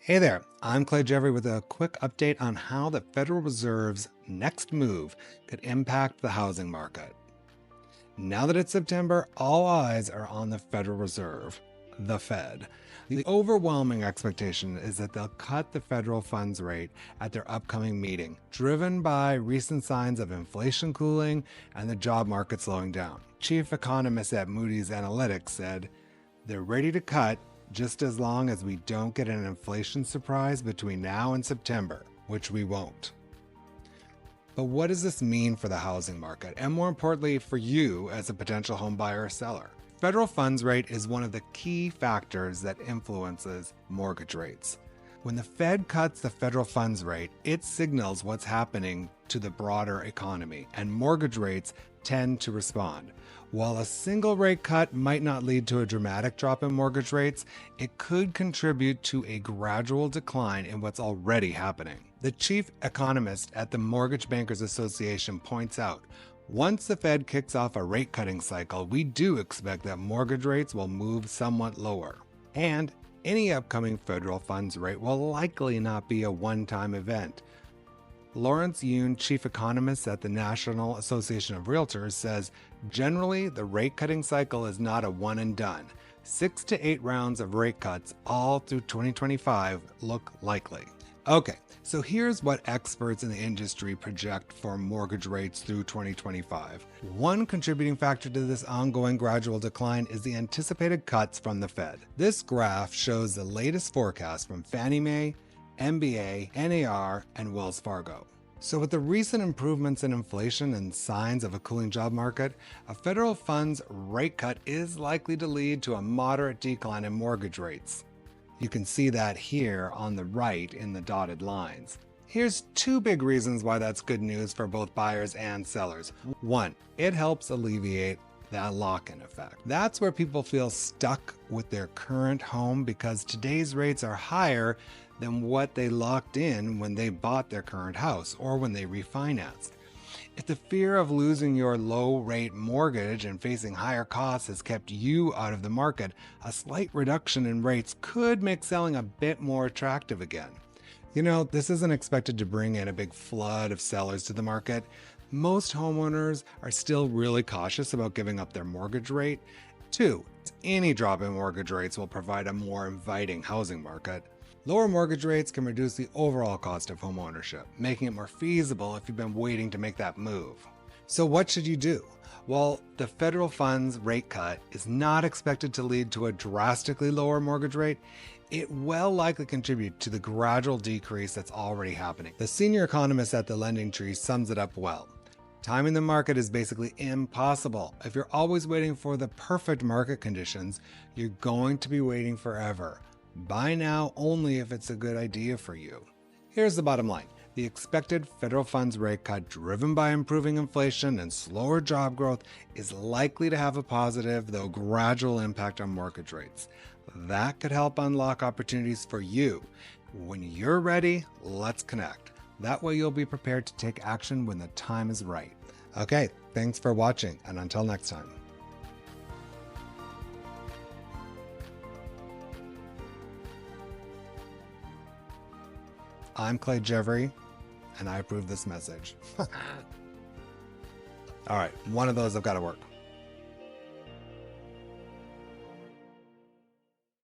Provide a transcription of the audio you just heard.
Hey there, I'm Clay Jeffrey with a quick update on how the Federal Reserve's next move could impact the housing market. Now that it's September, all eyes are on the Federal Reserve, the Fed. The overwhelming expectation is that they'll cut the federal funds rate at their upcoming meeting, driven by recent signs of inflation cooling and the job market slowing down. Chief economist at Moody's Analytics said, "They're ready to cut just as long as we don't get an inflation surprise between now and September, which we won't." But what does this mean for the housing market, and more importantly, for you as a potential home buyer or seller? Federal funds rate is one of the key factors that influences mortgage rates. When the Fed cuts the federal funds rate, it signals what's happening to the broader economy, and mortgage rates tend to respond. While a single rate cut might not lead to a dramatic drop in mortgage rates, it could contribute to a gradual decline in what's already happening. The chief economist at the Mortgage Bankers Association points out, once the Fed kicks off a rate cutting cycle, we do expect that mortgage rates will move somewhat lower. And any upcoming federal funds rate will likely not be a one-time event. Lawrence Yun, chief economist at the National Association of Realtors, says, generally, the rate cutting cycle is not a one and done. 6 to 8 rounds of rate cuts all through 2025 look likely. Okay, so here's what experts in the industry project for mortgage rates through 2025. One contributing factor to this ongoing gradual decline is the anticipated cuts from the Fed. This graph shows the latest forecast from Fannie Mae, MBA, NAR, and Wells Fargo. So with the recent improvements in inflation and signs of a cooling job market, a federal funds rate cut is likely to lead to a moderate decline in mortgage rates. You can see that here on the right in the dotted lines. Here's 2 big reasons why that's good news for both buyers and sellers. 1, it helps alleviate that lock-in effect. That's where people feel stuck with their current home because today's rates are higher than what they locked in when they bought their current house or when they refinanced. If the fear of losing your low-rate mortgage and facing higher costs has kept you out of the market, a slight reduction in rates could make selling a bit more attractive again. You know, this isn't expected to bring in a big flood of sellers to the market. Most homeowners are still really cautious about giving up their mortgage rate. 2, any drop in mortgage rates will provide a more inviting housing market. Lower mortgage rates can reduce the overall cost of home ownership, making it more feasible if you've been waiting to make that move. So what should you do? Well, the federal funds rate cut is not expected to lead to a drastically lower mortgage rate. It will likely contribute to the gradual decrease that's already happening. The senior economist at the Lending Tree sums it up well. Timing the market is basically impossible. If you're always waiting for the perfect market conditions, you're going to be waiting forever. Buy now only if it's a good idea for you. Here's the bottom line. The expected federal funds rate cut driven by improving inflation and slower job growth is likely to have a positive, though gradual impact on mortgage rates. That could help unlock opportunities for you. When you're ready, let's connect. That way you'll be prepared to take action when the time is right. Okay, thanks for watching, and until next time. I'm Clay Jeffrey, and I approve this message. All right, one of those have got to work.